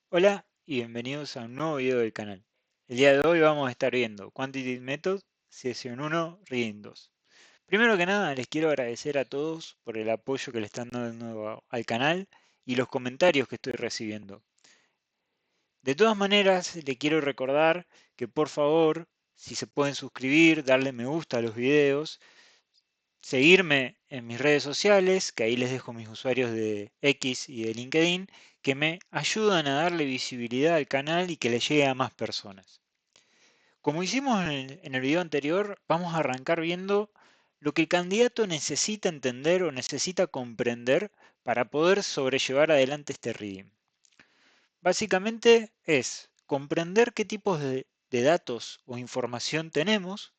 Hola y bienvenidos a un nuevo video del canal. El día de hoy vamos a estar viendo Quantity Method, sesión 1, Reading 2. Primero que nada les quiero agradecer a todos por el apoyo que le están dando al canal y los comentarios que estoy recibiendo. De todas maneras, le quiero recordar que por favor, si se pueden suscribir, darle me gusta a los videos, seguirme en mis redes sociales, que ahí les dejo mis usuarios de X y de LinkedIn, que me ayudan a darle visibilidad al canal y que le llegue a más personas. Como hicimos en el video anterior, vamos a arrancar viendo lo que el candidato necesita entender o necesita comprender para poder sobrellevar adelante este reading. Básicamente es comprender qué tipos de datos o información tenemos,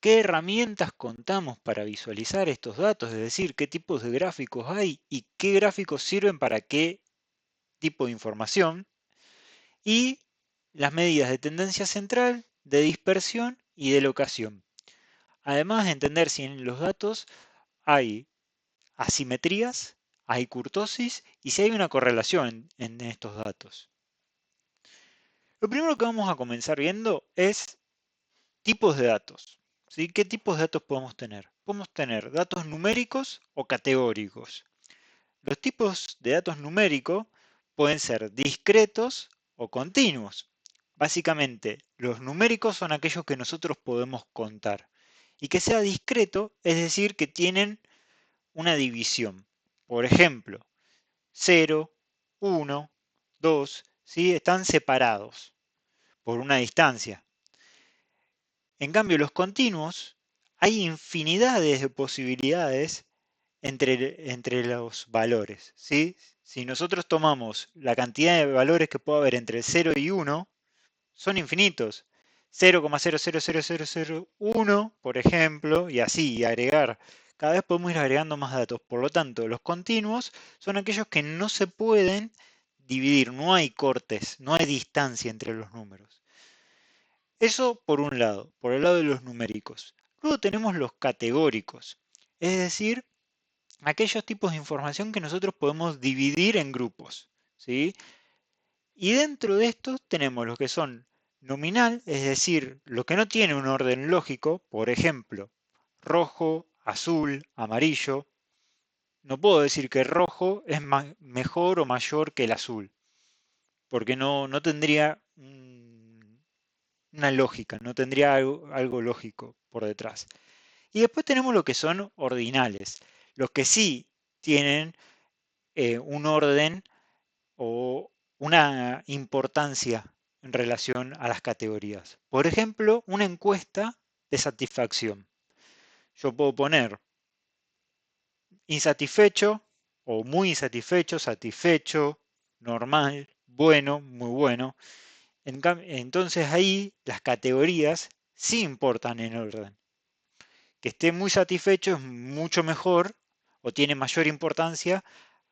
qué herramientas contamos para visualizar estos datos, es decir, qué tipos de gráficos hay y qué gráficos sirven para qué tipo de información, y las medidas de tendencia central, de dispersión y de locación. Además de entender si en los datos hay asimetrías, hay kurtosis y si hay una correlación en estos datos. Lo primero que vamos a comenzar viendo es tipos de datos. ¿Sí? ¿Qué tipos de datos podemos tener? Podemos tener datos numéricos o categóricos. Los tipos de datos numéricos pueden ser discretos o continuos. Básicamente, los numéricos son aquellos que nosotros podemos contar. Y que sea discreto, es decir, que tienen una división. Por ejemplo, 0, 1, 2, ¿sí? Están separados por una distancia. En cambio, los continuos, hay infinidades de posibilidades entre los valores, ¿sí? Si nosotros tomamos la cantidad de valores que puede haber entre 0 y 1, son infinitos. 0,000001, por ejemplo, y así, y agregar. Cada vez podemos ir agregando más datos. Por lo tanto, los continuos son aquellos que no se pueden dividir, no hay cortes, no hay distancia entre los números. Eso por un lado, por el lado de los numéricos. Luego tenemos los categóricos, es decir, aquellos tipos de información que nosotros podemos dividir en grupos, ¿sí? Y dentro de estos tenemos los que son nominal, es decir, lo que no tiene un orden lógico, por ejemplo, rojo, azul, amarillo. No puedo decir que el rojo es mejor o mayor que el azul, porque no tendría una lógica, no tendría algo lógico por detrás. Y después tenemos lo que son ordinales, los que sí tienen un orden o una importancia en relación a las categorías. Por ejemplo, una encuesta de satisfacción. Yo puedo poner insatisfecho o muy insatisfecho, satisfecho, normal, bueno, muy bueno. Entonces ahí las categorías sí importan en orden. Que esté muy satisfecho es mucho mejor o tiene mayor importancia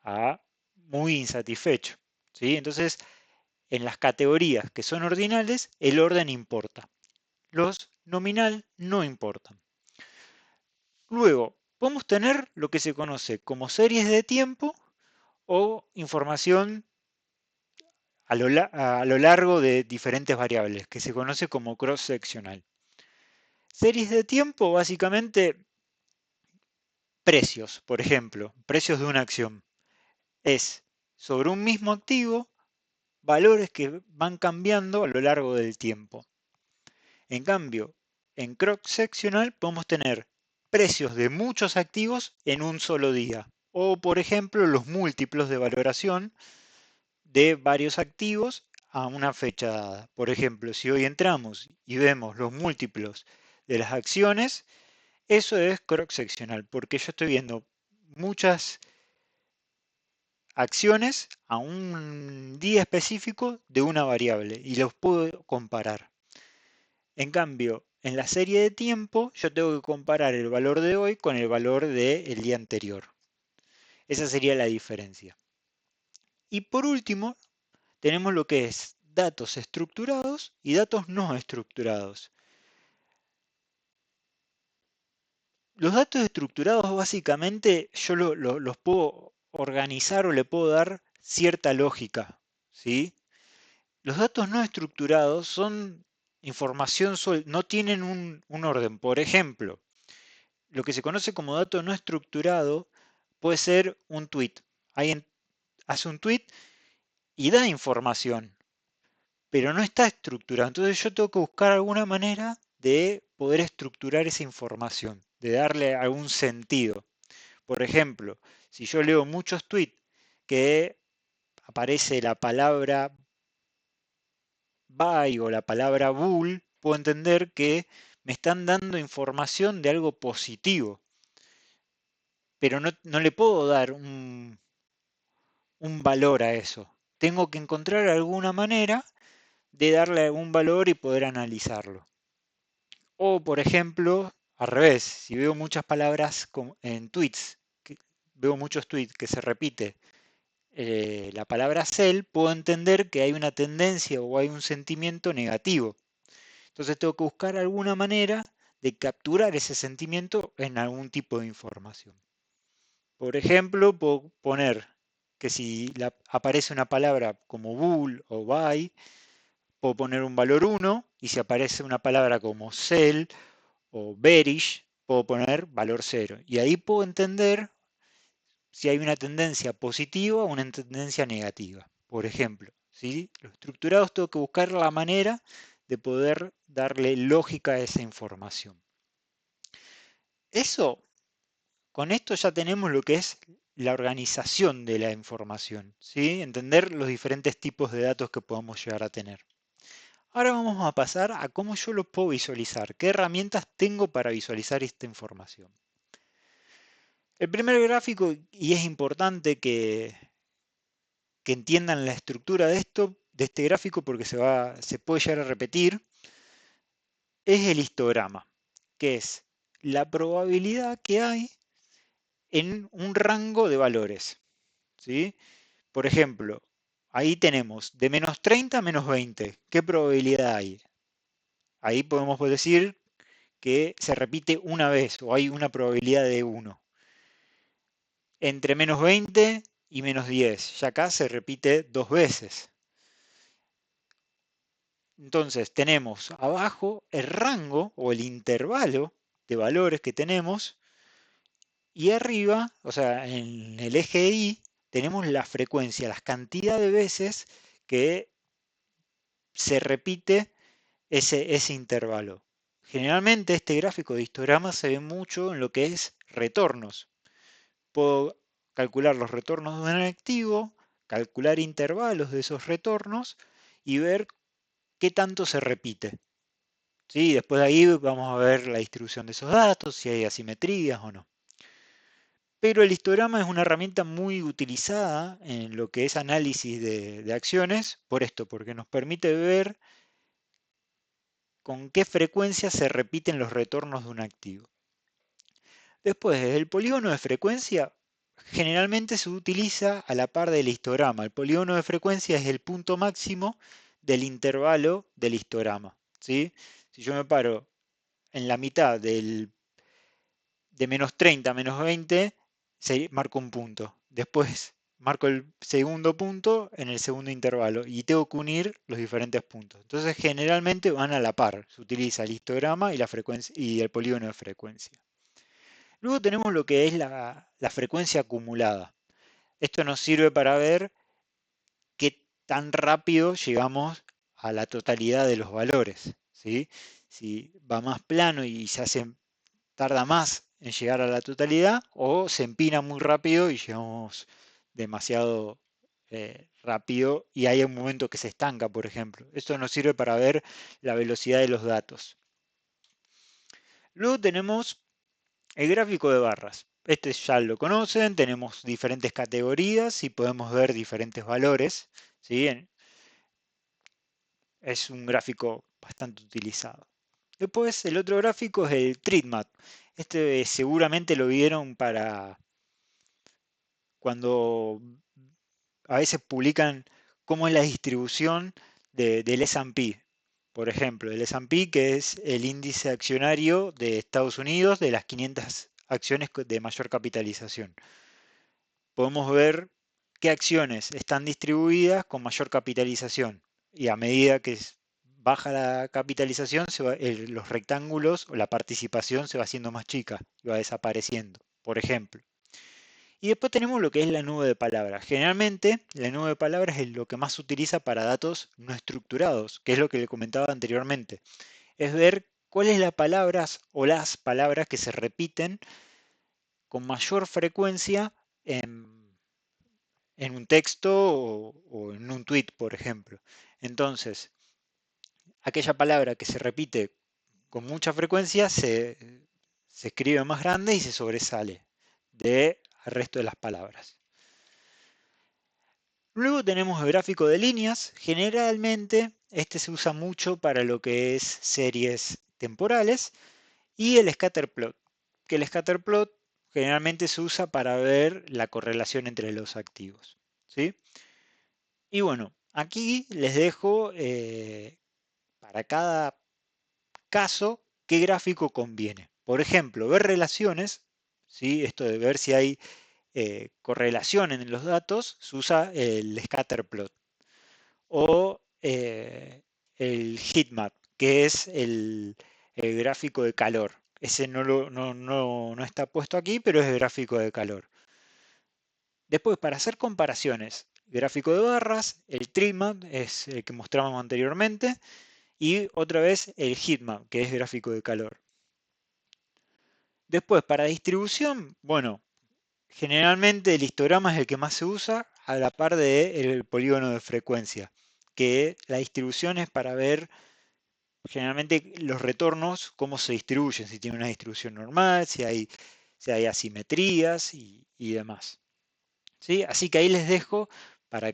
a muy insatisfecho. ¿Sí? Entonces, en las categorías que son ordinales, el orden importa. Los nominal no importan. Luego, podemos tener lo que se conoce como series de tiempo o información a lo largo de diferentes variables, que se conoce como cross-seccional. Series de tiempo, básicamente, precios, por ejemplo, precios de una acción. Es sobre un mismo activo, valores que van cambiando a lo largo del tiempo. En cambio, en cross-seccional podemos tener precios de muchos activos en un solo día. O, por ejemplo, los múltiplos de valoración de varios activos a una fecha dada. Por ejemplo, si hoy entramos y vemos los múltiplos de las acciones, eso es cross-seccional, porque yo estoy viendo muchas acciones a un día específico de una variable y los puedo comparar. En cambio, en la serie de tiempo yo tengo que comparar el valor de hoy con el valor del día anterior. Esa sería la diferencia. Y por último, tenemos lo que es datos estructurados y datos no estructurados. Los datos estructurados básicamente yo los puedo organizar o le puedo dar cierta lógica, ¿sí? Los datos no estructurados son información, no tienen un orden. Por ejemplo, lo que se conoce como dato no estructurado puede ser un tweet. Alguien hace un tweet y da información, pero no está estructurado. Entonces yo tengo que buscar alguna manera de poder estructurar esa información, de darle algún sentido. Por ejemplo, si yo leo muchos tweets que aparece la palabra buy o la palabra bull, puedo entender que me están dando información de algo positivo, pero no le puedo dar un valor a eso. Tengo que encontrar alguna manera de darle algún valor y poder analizarlo. O, por ejemplo, al revés, si veo muchas palabras en tweets, veo muchos tweets que se repite la palabra sell, puedo entender que hay una tendencia o hay un sentimiento negativo. Entonces tengo que buscar alguna manera de capturar ese sentimiento en algún tipo de información. Por ejemplo, puedo poner que si aparece una palabra como bull o buy, puedo poner un valor 1 y si aparece una palabra como sell o bearish, puedo poner valor 0. Y ahí puedo entender si hay una tendencia positiva o una tendencia negativa. Por ejemplo, ¿sí? Los estructurados tengo que buscar la manera de poder darle lógica a esa información. Eso, con esto ya tenemos lo que es la organización de la información, ¿sí? Entender los diferentes tipos de datos que podemos llegar a tener. Ahora vamos a pasar a cómo yo lo puedo visualizar, qué herramientas tengo para visualizar esta información. El primer gráfico, y es importante que entiendan la estructura de esto, de este gráfico, porque se puede llegar a repetir, es el histograma, que es la probabilidad que hay en un rango de valores, ¿sí? Por ejemplo, ahí tenemos de menos 30 a menos 20. ¿Qué probabilidad hay? Ahí podemos decir que se repite una vez o hay una probabilidad de 1. Entre menos 20 y menos 10, ya acá se repite 2 veces. Entonces tenemos abajo el rango o el intervalo de valores que tenemos y arriba, o sea, en el eje Y, tenemos la frecuencia, las cantidades de veces que se repite ese intervalo. Generalmente este gráfico de histograma se ve mucho en lo que es retornos. Puedo calcular los retornos de un activo, calcular intervalos de esos retornos y ver qué tanto se repite. ¿Sí? Después de ahí vamos a ver la distribución de esos datos, si hay asimetrías o no. Pero el histograma es una herramienta muy utilizada en lo que es análisis de acciones, por esto, porque nos permite ver con qué frecuencia se repiten los retornos de un activo. Después, el polígono de frecuencia generalmente se utiliza a la par del histograma. El polígono de frecuencia es el punto máximo del intervalo del histograma, ¿sí? Si yo me paro en la mitad de menos 30 a menos 20, marco un punto. Después marco el segundo punto en el segundo intervalo y tengo que unir los diferentes puntos. Entonces generalmente van a la par. Se utiliza el histograma y la frecuencia y el polígono de frecuencia. Luego tenemos lo que es la frecuencia acumulada. Esto nos sirve para ver qué tan rápido llegamos a la totalidad de los valores, ¿sí? Si va más plano y tarda más en llegar a la totalidad o se empina muy rápido y llegamos demasiado rápido y hay un momento que se estanca, por ejemplo. Esto nos sirve para ver la velocidad de los datos. Luego tenemos el gráfico de barras. Este ya lo conocen, tenemos diferentes categorías y podemos ver diferentes valores, ¿sí? Es un gráfico bastante utilizado. Después el otro gráfico es el TreatMap. Este seguramente lo vieron para cuando a veces publican cómo es la distribución del S&P. Por ejemplo, el S&P, que es el índice accionario de Estados Unidos de las 500 acciones de mayor capitalización. Podemos ver qué acciones están distribuidas con mayor capitalización. y a medida que baja la capitalización, los rectángulos o la participación se va haciendo más chica y va desapareciendo, por ejemplo. Y después tenemos lo que es la nube de palabras. Generalmente, la nube de palabras es lo que más se utiliza para datos no estructurados, que es lo que le comentaba anteriormente. Es ver cuáles las palabras o las palabras que se repiten con mayor frecuencia en un texto o en un tweet, por ejemplo. Entonces, aquella palabra que se repite con mucha frecuencia se escribe más grande y se sobresale del resto de las palabras. Luego tenemos el gráfico de líneas. Generalmente este se usa mucho para lo que es series temporales y el scatterplot, que el scatterplot generalmente se usa para ver la correlación entre los activos, ¿sí? Y bueno, aquí les dejo para cada caso qué gráfico conviene. Por ejemplo, ver relaciones, ¿sí? Esto de ver si hay correlación en los datos, se usa el scatterplot o el heatmap, que es el gráfico de calor. Ese no está puesto aquí, pero es el gráfico de calor. Después, para hacer comparaciones, gráfico de barras, el treatmap es el que mostramos anteriormente, y otra vez el heatmap, que es gráfico de calor. Después, para distribución, bueno, generalmente el histograma es el que más se usa a la par del polígono de frecuencia, que la distribución es para ver generalmente los retornos, cómo se distribuyen, si tiene una distribución normal, si hay asimetrías y demás. ¿Sí? Así que ahí les dejo para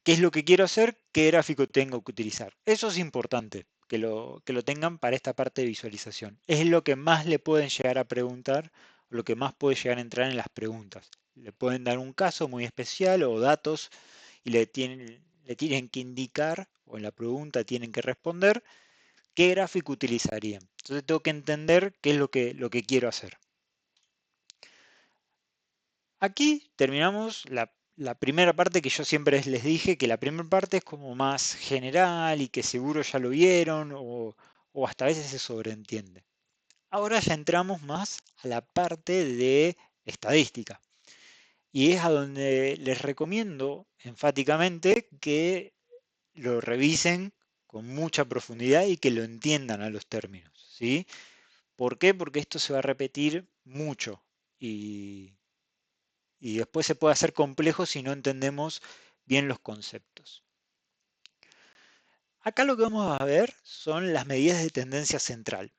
qué es lo que quiero hacer, qué gráfico tengo que utilizar. Eso es importante, que lo tengan para esta parte de visualización. Es lo que más le pueden llegar a preguntar, lo que más puede llegar a entrar en las preguntas. Le pueden dar un caso muy especial o datos y le tienen que indicar, o en la pregunta tienen que responder, qué gráfico utilizarían. Entonces tengo que entender qué es lo que quiero hacer. Aquí terminamos la primera parte que yo siempre les dije, que la primera parte es como más general y que seguro ya lo vieron o hasta a veces se sobreentiende. Ahora ya entramos más a la parte de estadística y es a donde les recomiendo enfáticamente que lo revisen con mucha profundidad y que lo entiendan a los términos, ¿sí? ¿Por qué? Porque esto se va a repetir mucho y después se puede hacer complejo si no entendemos bien los conceptos. Acá lo que vamos a ver son las medidas de tendencia central,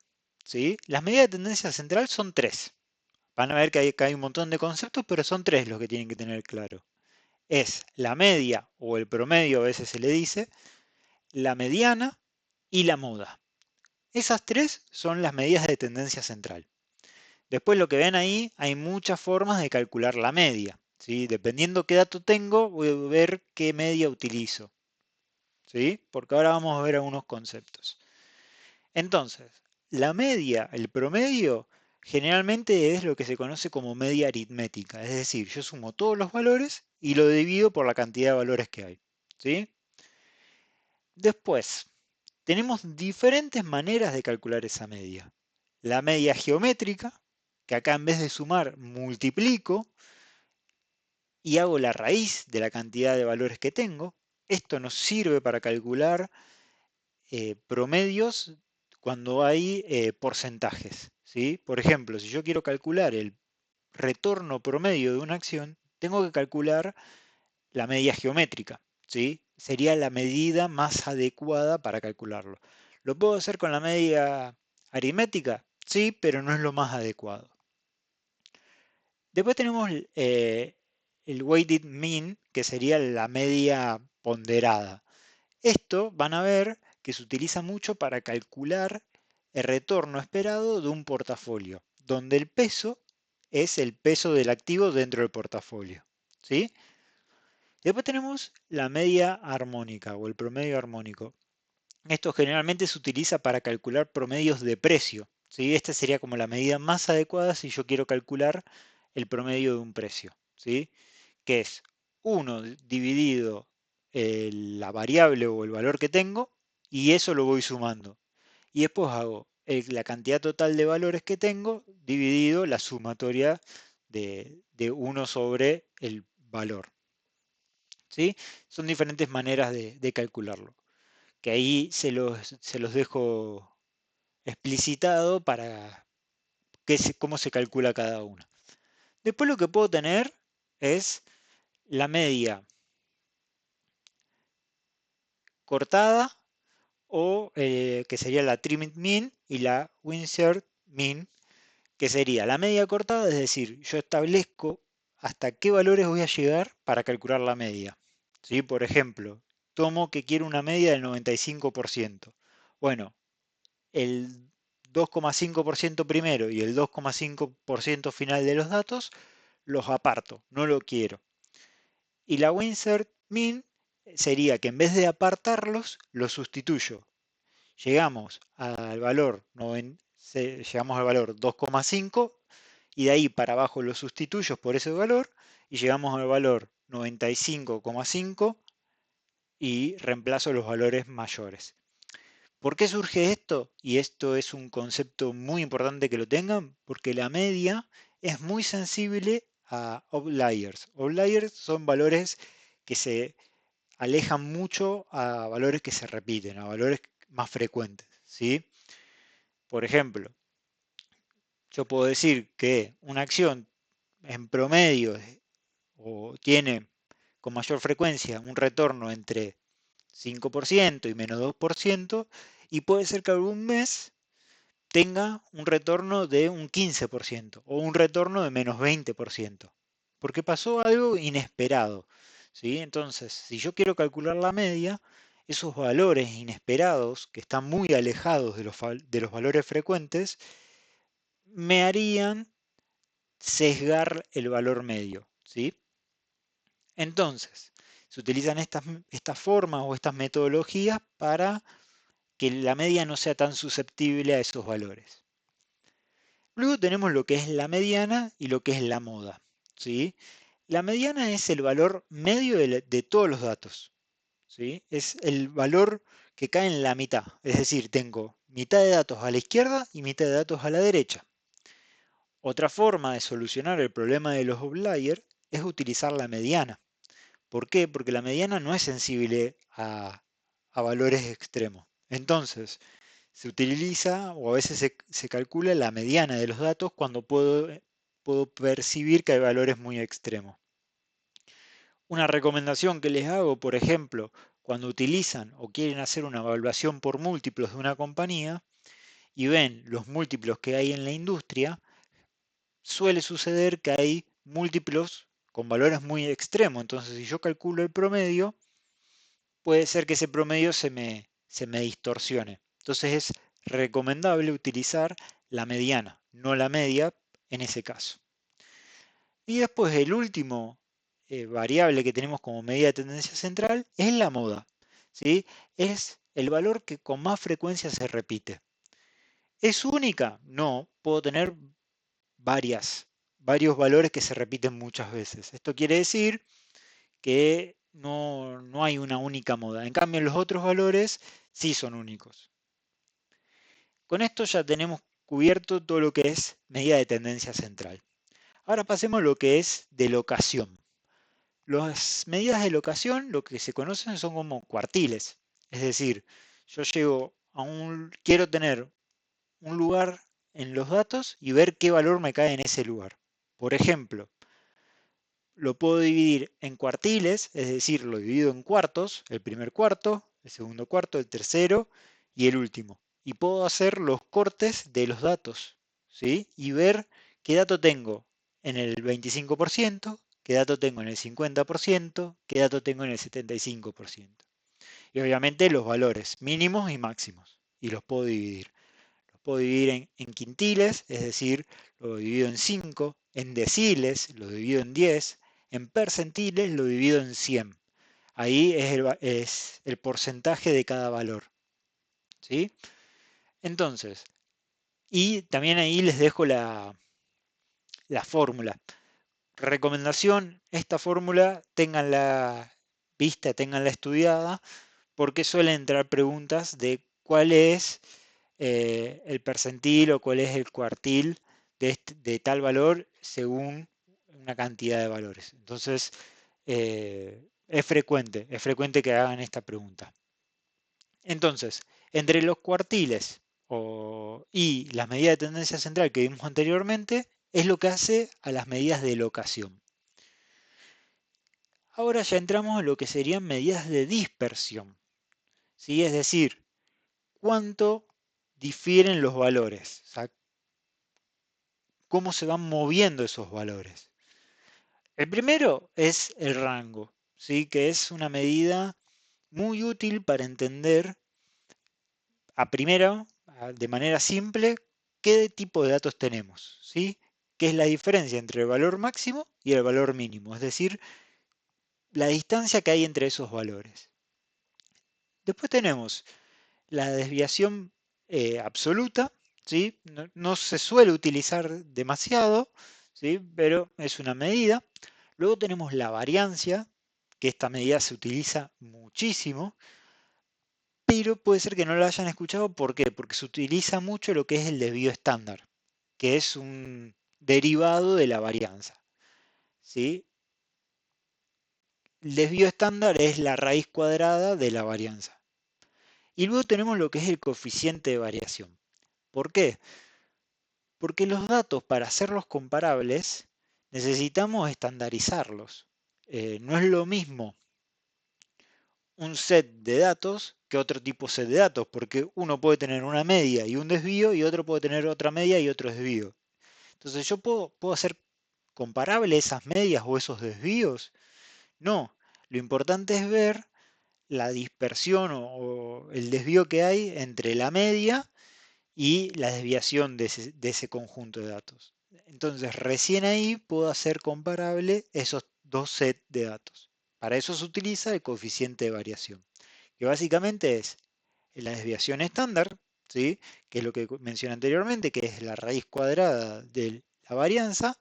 ¿sí? Las medidas de tendencia central son tres. Van a ver que hay un montón de conceptos, pero son tres los que tienen que tener claro. Es la media o el promedio, a veces se le dice, la mediana y la moda. Esas tres son las medidas de tendencia central. Después lo que ven ahí, hay muchas formas de calcular la media, ¿sí? Dependiendo qué dato tengo, voy a ver qué media utilizo, ¿sí? Porque ahora vamos a ver algunos conceptos. Entonces, la media, el promedio, generalmente es lo que se conoce como media aritmética, es decir, yo sumo todos los valores y lo divido por la cantidad de valores que hay, ¿sí? Después, tenemos diferentes maneras de calcular esa media. La media geométrica, que acá en vez de sumar multiplico y hago la raíz de la cantidad de valores que tengo. Esto nos sirve para calcular promedios cuando hay porcentajes, ¿sí? Por ejemplo, si yo quiero calcular el retorno promedio de una acción, tengo que calcular la media geométrica, ¿sí? Sería la medida más adecuada para calcularlo. ¿Lo puedo hacer con la media aritmética? Sí, pero no es lo más adecuado. Después tenemos el weighted mean, que sería la media ponderada. Esto van a ver que se utiliza mucho para calcular el retorno esperado de un portafolio, donde el peso es el peso del activo dentro del portafolio, ¿sí? Después tenemos la media armónica o el promedio armónico. Esto generalmente se utiliza para calcular promedios de precio, ¿sí? Esta sería como la medida más adecuada si yo quiero calcular el promedio de un precio, ¿sí? Que es 1 dividido la variable o el valor que tengo y eso lo voy sumando. Y después hago la cantidad total de valores que tengo dividido la sumatoria de 1 sobre el valor. ¿Sí? Son diferentes maneras de calcularlo, que ahí se los dejo explicitado para cómo se calcula cada una. Después lo que puedo tener es la media cortada o que sería la trimmed mean y la Windsurd mean, que sería la media cortada, es decir, yo establezco hasta qué valores voy a llegar para calcular la media. ¿Sí? Por ejemplo, tomo que quiero una media del 95%. Bueno, el 2,5% primero y el 2,5% final de los datos los aparto, no lo quiero. Y la Windsurd mean sería que en vez de apartarlos, los sustituyo. Llegamos al valor 2,5 y de ahí para abajo lo sustituyo por ese valor y llegamos al valor 95,5 y reemplazo los valores mayores. ¿Por qué surge esto? Y esto es un concepto muy importante que lo tengan, porque la media es muy sensible a outliers. Outliers son valores que se alejan mucho a valores que se repiten, a valores más frecuentes, ¿sí? Por ejemplo, yo puedo decir que una acción en promedio o tiene con mayor frecuencia un retorno entre 5% y menos 2%, y puede ser que algún mes tenga un retorno de un 15% o un retorno de menos 20%, porque pasó algo inesperado, ¿sí? Entonces, si yo quiero calcular la media, esos valores inesperados que están muy alejados de los valores frecuentes me harían sesgar el valor medio, ¿sí? Entonces, se utilizan estas formas o estas metodologías para que la media no sea tan susceptible a esos valores. Luego tenemos lo que es la mediana y lo que es la moda, ¿sí? La mediana es el valor medio de todos los datos, ¿sí? Es el valor que cae en la mitad, es decir, tengo mitad de datos a la izquierda y mitad de datos a la derecha. Otra forma de solucionar el problema de los outliers es utilizar la mediana. ¿Por qué? Porque la mediana no es sensible a valores extremos. Entonces, se utiliza o a veces se calcula la mediana de los datos cuando puedo percibir que hay valores muy extremos. Una recomendación que les hago, por ejemplo, cuando utilizan o quieren hacer una evaluación por múltiplos de una compañía y ven los múltiplos que hay en la industria, suele suceder que hay múltiplos con valores muy extremos. Entonces, si yo calculo el promedio, puede ser que ese promedio se me distorsione. Entonces, es recomendable utilizar la mediana, no la media en ese caso. Y después, el último variable que tenemos como medida de tendencia central es la moda, ¿sí? Es el valor que con más frecuencia se repite. ¿Es única? No, puedo tener varios valores que se repiten muchas veces. Esto quiere decir que no hay una única moda. En cambio, los otros valores sí son únicos. Con esto ya tenemos cubierto todo lo que es medida de tendencia central. Ahora pasemos a lo que es de locación. Las medidas de locación, lo que se conocen son como cuartiles. Es decir, yo quiero tener un lugar en los datos y ver qué valor me cae en ese lugar. Por ejemplo, lo puedo dividir en cuartiles, es decir, lo divido en cuartos, el primer cuarto, el segundo cuarto, el tercero y el último. Y puedo hacer los cortes de los datos, ¿sí? Y ver qué dato tengo en el 25%, qué dato tengo en el 50%, qué dato tengo en el 75%. Y obviamente los valores mínimos y máximos. Y los puedo dividir. Los puedo dividir en quintiles, es decir, lo divido en 5, en deciles, lo divido en 10, en percentiles lo divido en 100. Ahí es el porcentaje de cada valor, ¿sí? Entonces, y también ahí les dejo la fórmula. Recomendación, esta fórmula tenganla vista, ténganla estudiada, porque suelen entrar preguntas de cuál es el percentil o cuál es el cuartil de tal valor según una cantidad de valores. Entonces, es frecuente que hagan esta pregunta. Entonces, entre los cuartiles y las medidas de tendencia central que vimos anteriormente, es lo que hace a las medidas de locación. Ahora ya entramos en lo que serían medidas de dispersión, ¿sí? Es decir, cuánto difieren los valores, o sea, cómo se van moviendo esos valores. El primero es el rango, ¿sí? Que es una medida muy útil para entender de manera simple, qué tipo de datos tenemos, ¿sí? ¿Qué es la diferencia entre el valor máximo y el valor mínimo? Es decir, la distancia que hay entre esos valores. Después tenemos la desviación absoluta, ¿sí? No se suele utilizar demasiado, ¿sí? Pero es una medida. Luego tenemos la variancia, que esta medida se utiliza muchísimo, pero puede ser que no la hayan escuchado. ¿Por qué? Porque se utiliza mucho lo que es el desvío estándar, que es un derivado de la varianza, ¿sí? El desvío estándar es la raíz cuadrada de la varianza. Y luego tenemos lo que es el coeficiente de variación. ¿Por qué? Porque los datos, para hacerlos comparables, necesitamos estandarizarlos. No es lo mismo un set de datos que otro tipo de set de datos, porque uno puede tener una media y un desvío y otro puede tener otra media y otro desvío. Entonces, ¿yo puedo hacer comparable esas medias o esos desvíos? No, lo importante es ver la dispersión o el desvío que hay entre la media y la desviación de ese conjunto de datos. Entonces, recién ahí puedo hacer comparable esos dos sets de datos. Para eso se utiliza el coeficiente de variación, que básicamente es la desviación estándar, ¿sí? Que es lo que mencioné anteriormente, que es la raíz cuadrada de la varianza,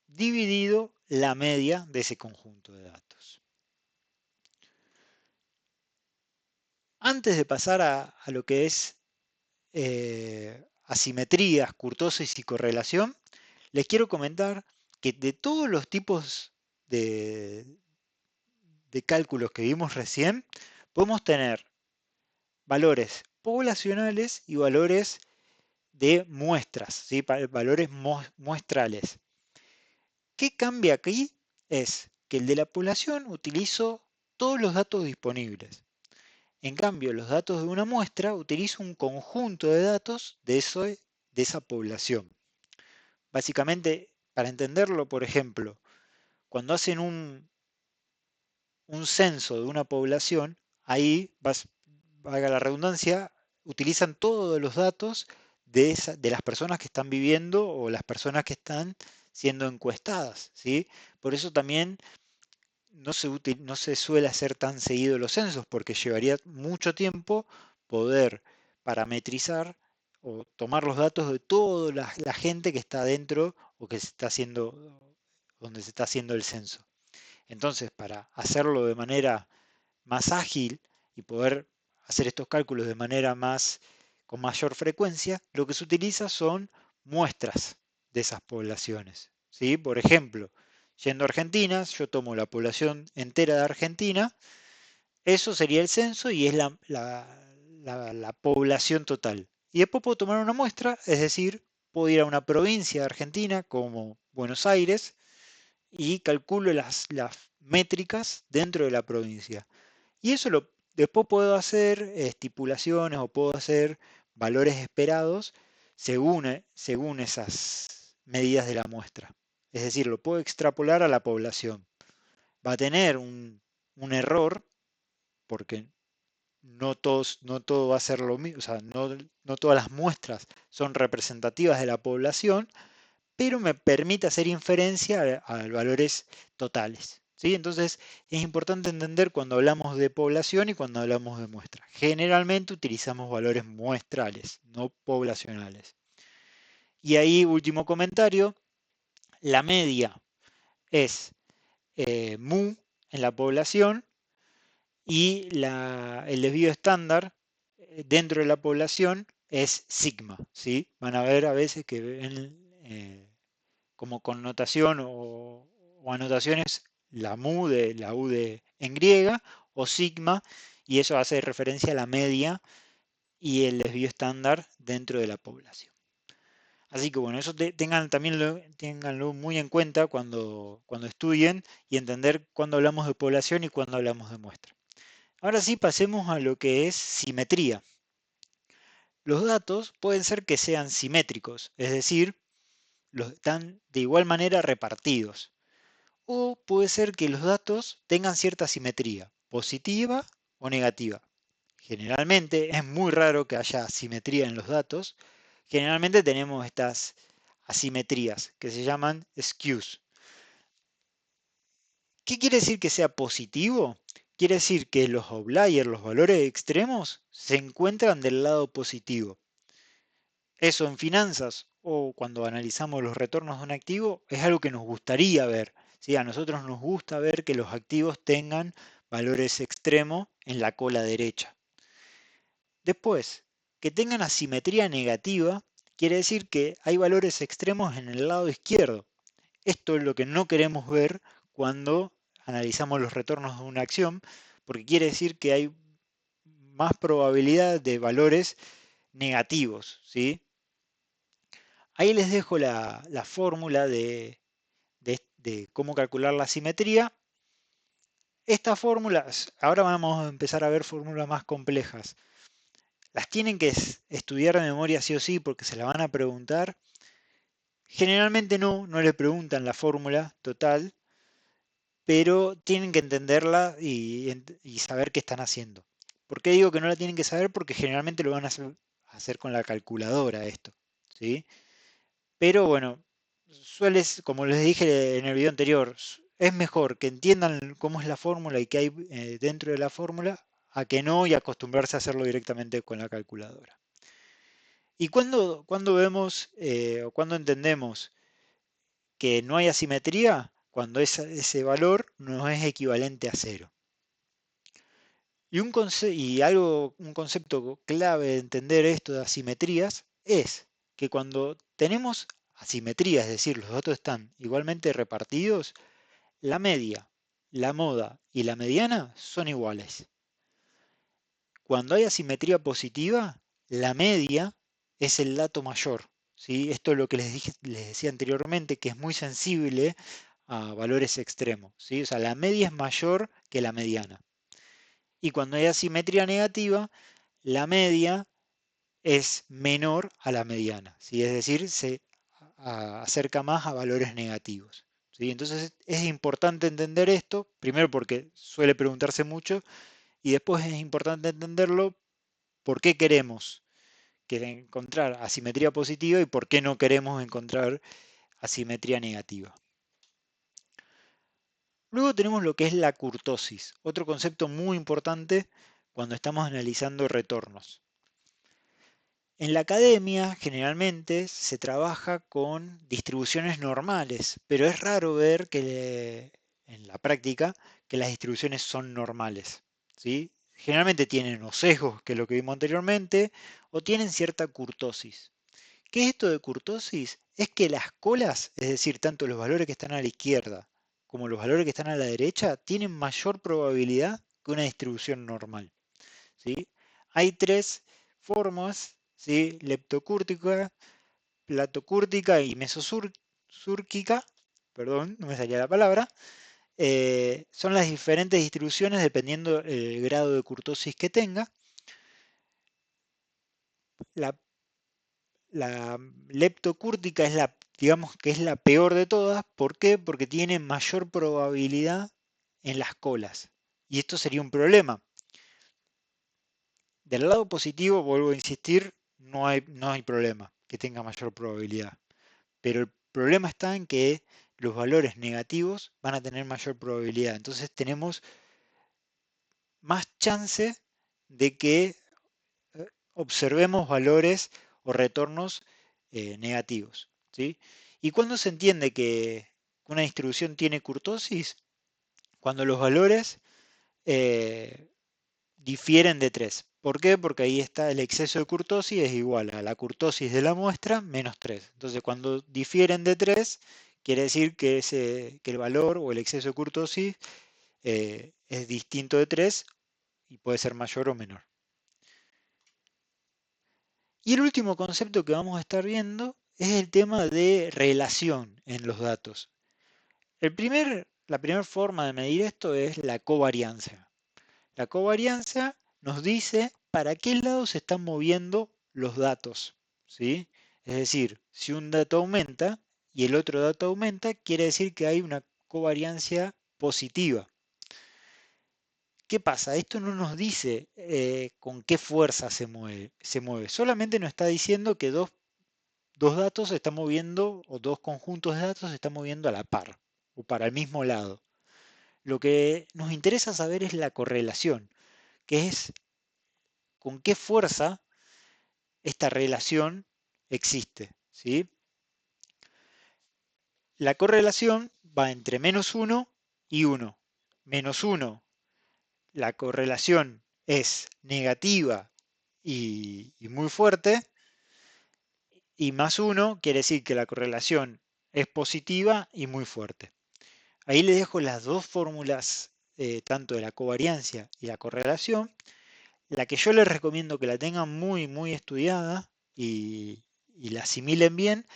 dividido la media de ese conjunto de datos. Antes de pasar a lo que es asimetrías, kurtosis y correlación, les quiero comentar que de todos los tipos de, de cálculos que vimos recién, podemos tener valores poblacionales y valores de muestras, ¿sí? Valores muestrales. ¿Qué cambia aquí? Es que el de la población utilizo todos los datos disponibles. En cambio, los datos de una muestra utilizo un conjunto de datos de esa población. Básicamente, para entenderlo, por ejemplo, cuando hacen un censo de una población, ahí, valga la redundancia, utilizan todos los datos de las personas que están viviendo o las personas que están siendo encuestadas, ¿sí? Por eso también no se suele hacer tan seguido los censos, porque llevaría mucho tiempo poder parametrizar o tomar los datos de toda la gente que está dentro o que se está haciendo, donde se está haciendo el censo. Entonces, para hacerlo de manera más ágil y poder hacer estos cálculos de manera con mayor frecuencia, lo que se utiliza son muestras de esas poblaciones, ¿sí? Por ejemplo, yendo a Argentina, yo tomo la población entera de Argentina, eso sería el censo y es la población total. Y después puedo tomar una muestra, es decir, puedo ir a una provincia de Argentina como Buenos Aires y calculo las métricas dentro de la provincia. Y eso después puedo hacer estipulaciones o puedo hacer valores esperados según esas medidas de la muestra. Es decir, lo puedo extrapolar a la población. Va a tener un error porque no todo va a ser lo mismo, o sea, no todas las muestras son representativas de la población, pero me permite hacer inferencia a valores totales, ¿sí? Entonces es importante entender cuando hablamos de población y cuando hablamos de muestra. Generalmente utilizamos valores muestrales, no poblacionales. Y ahí, último comentario, la media es mu en la población y el desvío estándar dentro de la población es sigma, ¿sí? Van a ver a veces que ven como connotación o anotaciones la U de en griega o sigma, y eso hace referencia a la media y el desvío estándar dentro de la población. Así que bueno, eso ténganlo muy en cuenta cuando estudien y entender cuándo hablamos de población y cuándo hablamos de muestra. Ahora sí, pasemos a lo que es simetría. Los datos pueden ser que sean simétricos, es decir, los están de igual manera repartidos. O puede ser que los datos tengan cierta simetría, positiva o negativa. Generalmente es muy raro que haya simetría en los datos. Generalmente tenemos estas asimetrías que se llaman skews. ¿Qué quiere decir que sea positivo? Quiere decir que los outliers, los valores extremos, se encuentran del lado positivo. Eso en finanzas o cuando analizamos los retornos de un activo es algo que nos gustaría ver. ¿Sí? A nosotros nos gusta ver que los activos tengan valores extremos en la cola derecha. Después, que tengan asimetría negativa quiere decir que hay valores extremos en el lado izquierdo. Esto es lo que no queremos ver cuando analizamos los retornos de una acción, porque quiere decir que hay más probabilidad de valores negativos, ¿sí? Ahí les dejo la fórmula de cómo calcular la simetría. Estas fórmulas, ahora vamos a empezar a ver fórmulas más complejas. Las tienen que estudiar de memoria sí o sí porque se la van a preguntar. Generalmente no le preguntan la fórmula total, pero tienen que entenderla y saber qué están haciendo. ¿Por qué digo que no la tienen que saber? Porque generalmente lo van a hacer con la calculadora esto, ¿sí? Pero bueno, como les dije en el video anterior, es mejor que entiendan cómo es la fórmula y qué hay dentro de la fórmula, a que no y acostumbrarse a hacerlo directamente con la calculadora. ¿Y cuando vemos o cuando entendemos que no hay asimetría? Cuando ese valor no es equivalente a cero. Un concepto clave de entender esto de asimetrías es que cuando tenemos asimetría, es decir, los datos están igualmente repartidos, la media, la moda y la mediana son iguales. Cuando hay asimetría positiva, la media es el dato mayor, ¿sí? Esto es lo que les decía anteriormente, que es muy sensible a valores extremos, ¿sí? O sea, la media es mayor que la mediana. Y cuando hay asimetría negativa, la media es menor a la mediana, ¿sí? Es decir, se acerca más a valores negativos, ¿sí? Entonces es importante entender esto, primero porque suele preguntarse mucho, y después es importante entenderlo por qué queremos encontrar asimetría positiva y por qué no queremos encontrar asimetría negativa. Luego tenemos lo que es la kurtosis, otro concepto muy importante cuando estamos analizando retornos. En la academia generalmente se trabaja con distribuciones normales, pero es raro ver que en la práctica que las distribuciones son normales, ¿sí? Generalmente tienen o sesgos, que es lo que vimos anteriormente, o tienen cierta kurtosis. ¿Qué es esto de kurtosis? Es que las colas, es decir, tanto los valores que están a la izquierda como los valores que están a la derecha, tienen mayor probabilidad que una distribución normal, ¿sí? Hay tres formas, ¿sí? Leptocúrtica, platocúrtica y mesosúrquica, perdón, no me salía la palabra. Son las diferentes distribuciones dependiendo el grado de kurtosis que tenga. La La leptocúrtica es digamos que es la peor de todas. ¿Por qué? Porque tiene mayor probabilidad en las colas. Y esto sería un problema. Del lado positivo, vuelvo a insistir, no hay problema que tenga mayor probabilidad. Pero el problema está en que los valores negativos van a tener mayor probabilidad. Entonces tenemos más chance de que observemos valores o retornos negativos, ¿sí? ¿Y cuándo se entiende que una distribución tiene kurtosis? Cuando los valores difieren de 3. ¿Por qué? Porque ahí está el exceso de kurtosis es igual a la kurtosis de la muestra menos 3. Entonces, cuando difieren de 3, quiere decir que el valor o el exceso de kurtosis es distinto de 3 y puede ser mayor o menor. Y el último concepto que vamos a estar viendo es el tema de relación en los datos. La primera forma de medir esto es la covarianza. La covarianza nos dice para qué lado se están moviendo los datos, ¿sí? Es decir, si un dato aumenta y el otro dato aumenta, quiere decir que hay una covarianza positiva. ¿Qué pasa? Esto no nos dice con qué fuerza se mueve. Solamente nos está diciendo que dos datos se están moviendo o dos conjuntos de datos se están moviendo a la par o para el mismo lado. Lo que nos interesa saber es la correlación, que es con qué fuerza esta relación existe, ¿sí? La correlación va entre -1 y 1. -1, la correlación es negativa y muy fuerte, y +1 quiere decir que la correlación es positiva y muy fuerte. Ahí les dejo las dos fórmulas, tanto de la covariancia y la correlación. La que yo les recomiendo que la tengan muy estudiada y la asimilen bien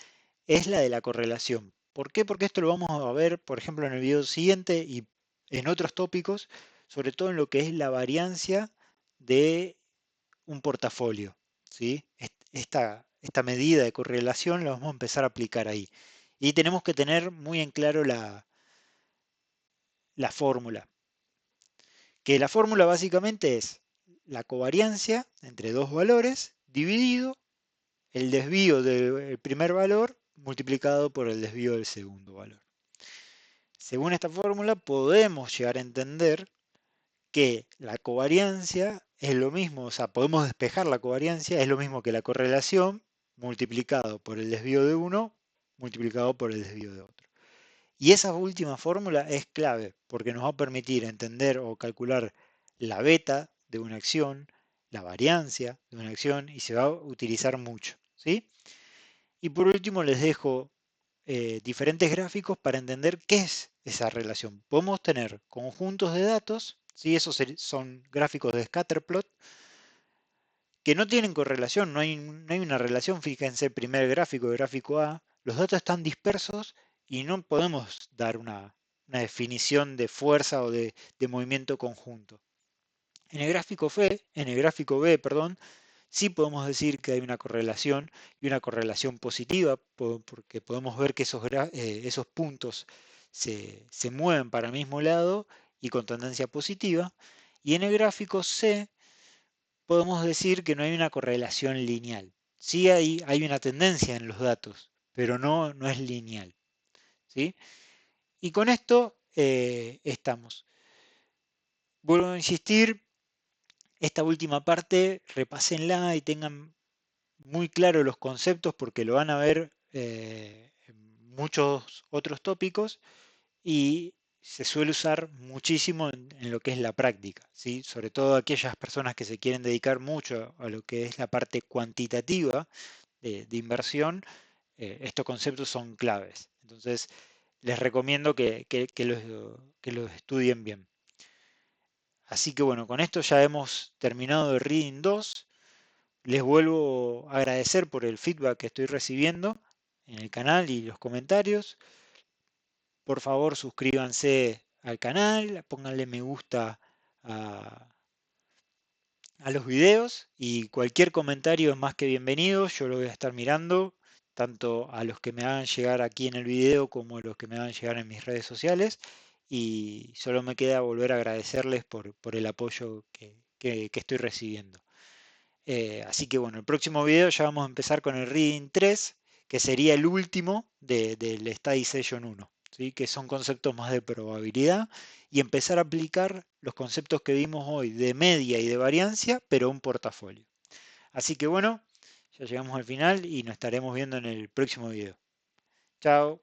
es la de la correlación. ¿Por qué? Porque esto lo vamos a ver, por ejemplo, en el video siguiente y en otros tópicos, sobre todo en lo que es la variancia de un portafolio, ¿sí? Esta medida de correlación la vamos a empezar a aplicar ahí. Y tenemos que tener muy en claro la fórmula, que la fórmula básicamente es la covariancia entre dos valores dividido el desvío del primer valor multiplicado por el desvío del segundo valor. Según esta fórmula podemos llegar a entender que la covariancia es lo mismo, o sea, podemos despejar la covariancia, es lo mismo que la correlación multiplicado por el desvío de uno multiplicado por el desvío de otro. Y esa última fórmula es clave porque nos va a permitir entender o calcular la beta de una acción, la variancia de una acción y se va a utilizar mucho, ¿sí? Y por último les dejo diferentes gráficos para entender qué es esa relación. Podemos tener conjuntos de datos, ¿sí? Esos son gráficos de scatterplot, que no tienen correlación, no hay una relación. Fíjense, primer gráfico, gráfico A, los datos están dispersos y no podemos dar una definición de fuerza o de movimiento conjunto. En el gráfico B, perdón, sí podemos decir que hay una correlación y una correlación positiva, porque podemos ver que esos puntos se mueven para el mismo lado y con tendencia positiva. Y en el gráfico C podemos decir que no hay una correlación lineal. Sí hay una tendencia en los datos, pero no es lineal, ¿sí? Y con esto estamos. Vuelvo a insistir, esta última parte repásenla y tengan muy claros los conceptos porque lo van a ver en muchos otros tópicos y se suele usar muchísimo en lo que es la práctica, ¿sí? Sobre todo aquellas personas que se quieren dedicar mucho a lo que es la parte cuantitativa de inversión, estos conceptos son claves. Entonces, les recomiendo que los estudien bien. Así que bueno, con esto ya hemos terminado el Reading 2. Les vuelvo a agradecer por el feedback que estoy recibiendo en el canal y los comentarios. Por favor, suscríbanse al canal, pónganle me gusta a, a los videos y cualquier comentario es más que bienvenido. Yo lo voy a estar mirando, tanto a los que me hagan llegar aquí en el video como a los que me hagan llegar en mis redes sociales. Y solo me queda volver a agradecerles por el apoyo que estoy recibiendo. Así que bueno, el próximo video ya vamos a empezar con el Reading 3, que sería el último del Study Session 1, ¿sí? Que son conceptos más de probabilidad y empezar a aplicar los conceptos que vimos hoy de media y de variancia, pero a un portafolio. Así que bueno, ya llegamos al final y nos estaremos viendo en el próximo video. Chao.